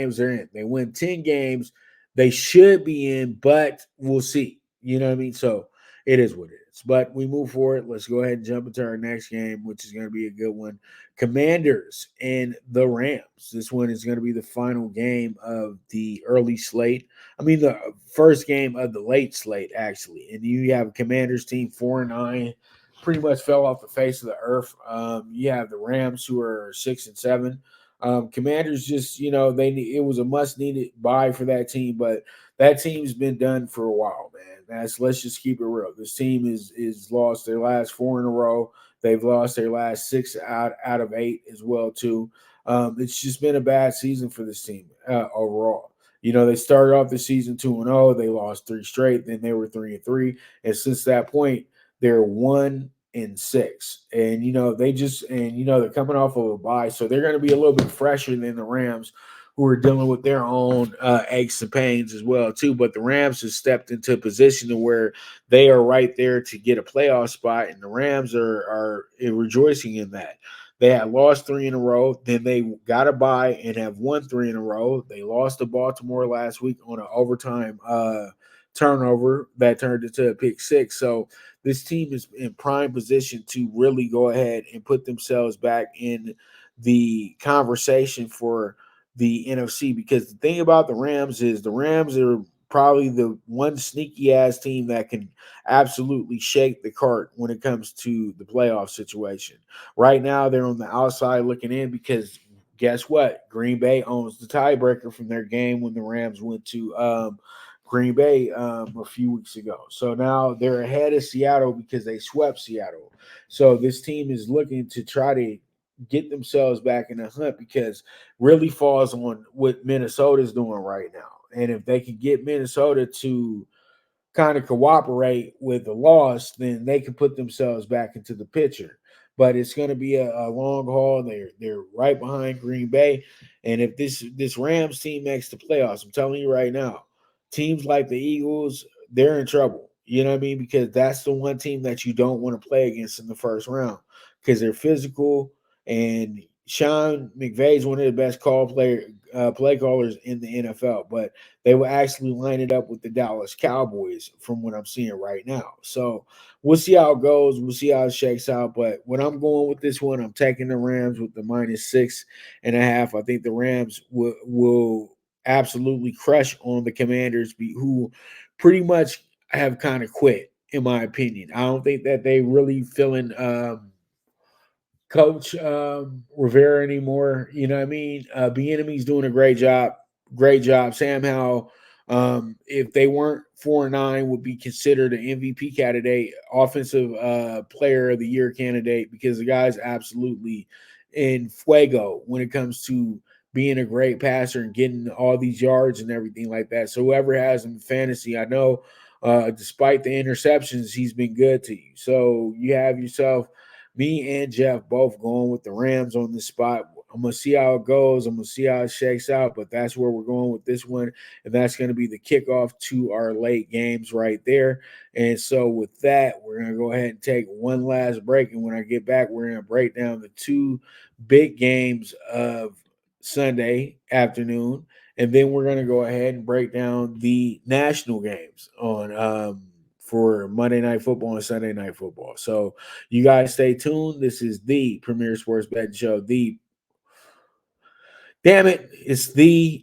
games, they're in. They win 10 games, they should be in, but we'll see. You know what I mean? So it is what it is. But we move forward. Let's go ahead and jump into our next game, which is going to be a good one. Commanders and the Rams. This one is going to be the final game of the early slate. I mean, the first game of the late slate, actually. And you have a Commanders team 4-9, pretty much fell off the face of the earth. You have the Rams who are 6-7. Commanders just, it was a must needed buy for that team, but that team's been done for a while, man. Let's just keep it real. This team is lost their last four in a row. They've lost their last six out of eight as well too. It's just been a bad season for this team overall. They started off the season 2-0. They lost three straight. Then they were 3-3, and since that point, they're 1-6. And they're coming off of a bye, so they're going to be a little bit fresher than the Rams, who are dealing with their own aches and pains as well too. But the Rams have stepped into a position to where they are right there to get a playoff spot, and the Rams are rejoicing in that. They had lost three in a row, then they got a bye and have won three in a row. They lost to Baltimore last week on an overtime turnover that turned into a pick six. So this team is in prime position to really go ahead and put themselves back in the conversation for the NFC, because the thing about the Rams is the Rams are probably the one sneaky ass team that can absolutely shake the cart when it comes to the playoff situation. Right now, they're on the outside looking in because guess what? Green Bay owns the tiebreaker from their game when the Rams went to Green Bay a few weeks ago. So now they're ahead of Seattle because they swept Seattle. So this team is looking to try to get themselves back in the hunt, because really falls on what Minnesota's doing right now. And if they can get Minnesota to kind of cooperate with the loss, then they can put themselves back into the picture. But it's going to be a long haul. They're right behind Green Bay, and if this Rams team makes the playoffs, I'm telling you right now, teams like the Eagles, they're in trouble. You know what I mean? Because that's the one team that you don't want to play against in the first round, because they're physical, and Sean McVay is one of the best play callers in the NFL. But they will actually line it up with the Dallas Cowboys from what I'm seeing right now. So we'll see how it goes. We'll see how it shakes out. But when I'm going with this one, I'm taking the Rams with the -6.5. I think the Rams will absolutely crush on the Commanders, who pretty much have kind of quit, in my opinion. I don't think that they really feeling Coach Rivera anymore. You know what I mean? Bieniemy's doing a great job. Great job. Sam Howell, if they weren't 4-9, would be considered an MVP candidate, offensive player of the year candidate, because the guy's absolutely in fuego when it comes to being a great passer and getting all these yards and everything like that. So whoever has him in fantasy, I know despite the interceptions, he's been good to you. So you have yourself me and Jeff both going with the Rams on this spot. I'm gonna see how it goes. I'm gonna see how it shakes out, but that's where we're going with this one, and that's gonna be the kickoff to our late games right there. And so with that, we're gonna go ahead and take one last break, and when I get back, we're gonna break down the two big games of Sunday afternoon, and then we're gonna go ahead and break down the national games on for Monday Night Football and Sunday Night Football. So you guys stay tuned. This is the Premier Sports Betting Show. It's the